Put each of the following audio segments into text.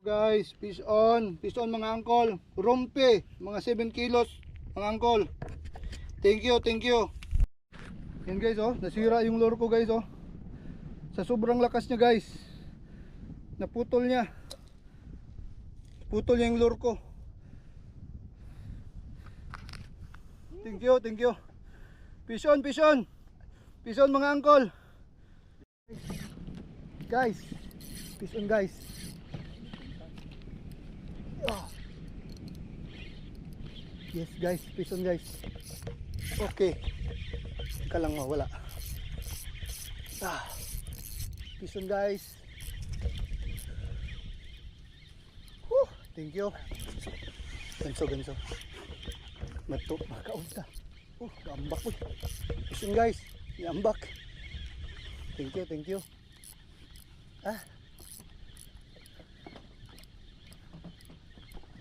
Guys, fish on mga angkol. Rumpi, mga 7 kilos mga angkol. Thank you. Yan guys oh, nasira yung lure ko guys oh. Sa sobrang lakas niya guys. Naputol niya. Putol yung lure ko. Thank you. Fish on mga angkol. Guys, fish on guys. Yes guys, fish on guys. Okay. Teka lang wala. Fish on guys. Thank you. Ganso. Mato, makaunta. Kaambak po. Fish on guys. Iambak. Thank you.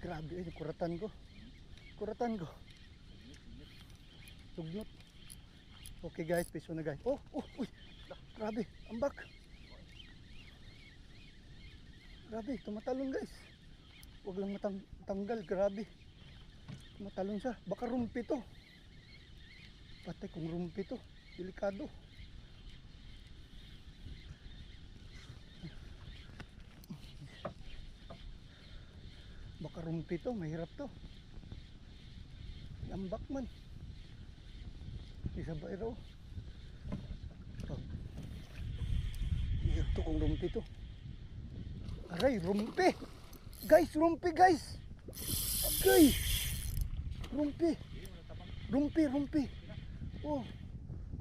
Grabe yung kuratan ko. Sugnot. Okay guys, fish on na guys. Uy. Grabe, ambak. Grabe, tumatalon guys. Huwag lang matanggal, grabe. Tumatalon siya. Baka rumpi to. Patay kung rumpi to. Delikado. Baka rumpi to, mahirap to. Ambak man. Isa ba ito? Mahirap to kung rumpi to. Aray, rumpi! Rumpi guys! Agay! Rumpi!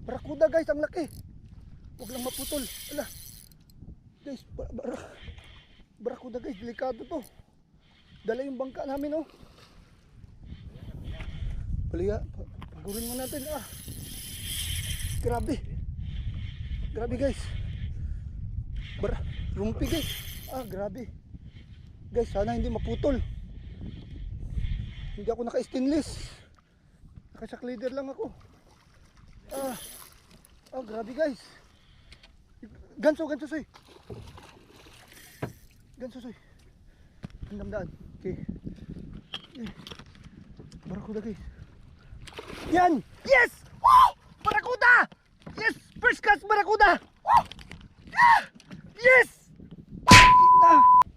Barakuda guys, ang laki! Huwag lang maputol. Ala! Guys, barakuda guys, delikado to. Dala yung bangka namin oh. Paliya, pagurin mo natin Grabe guys. Rumpi guys. Grabe. Guys, sana hindi maputol. Hindi ako naka-stainless. Naka-shock leader lang ako. Grabe guys. Ganso soy. Damdaan. Okay. Barakuda guys. Yan! Yes! Woo! Barakuda! Yes! First cast barakuda! Woo! Yes!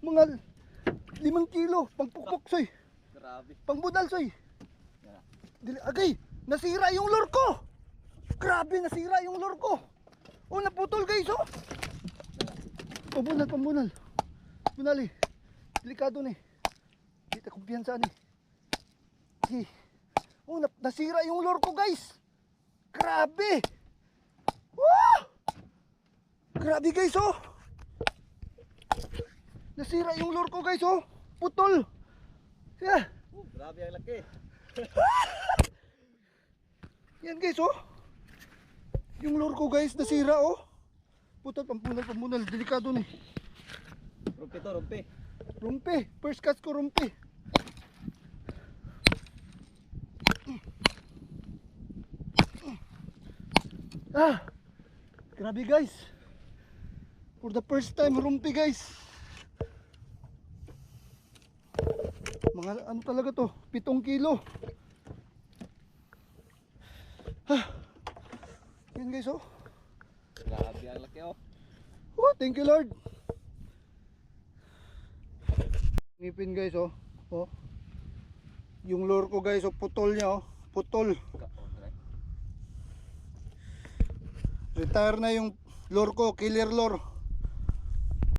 Mga 5 kilo. Pangpukpok soy. Grabe. Pangbudal soy. Agay! Nasira yung lure ko! Grabe! Nasira yung lure ko! Naputol guys oh! Pambunal. Bunali. Delikado ni. Kita kumpiyansa ni. Nasira yung lure ko guys. Grabe. Woo! Grabe guys oh. Nasira yung lure ko guys oh. Putol. Grabe ang laki. Yan guys oh. Yung lure ko guys nasira oh. Putol, pambunal. Delikado ni. Rumpi. First catch ko rumpi. Grabe guys. For the first time rumpi guys. Mga ano talaga to? 7 kilo. Yan guys oh. Grabe ang laki oh. Thank you Lord. Ngipin guys oh. Yung lure ko guys putol niya oh. Putol. Retire na yung lure ko, killer lure.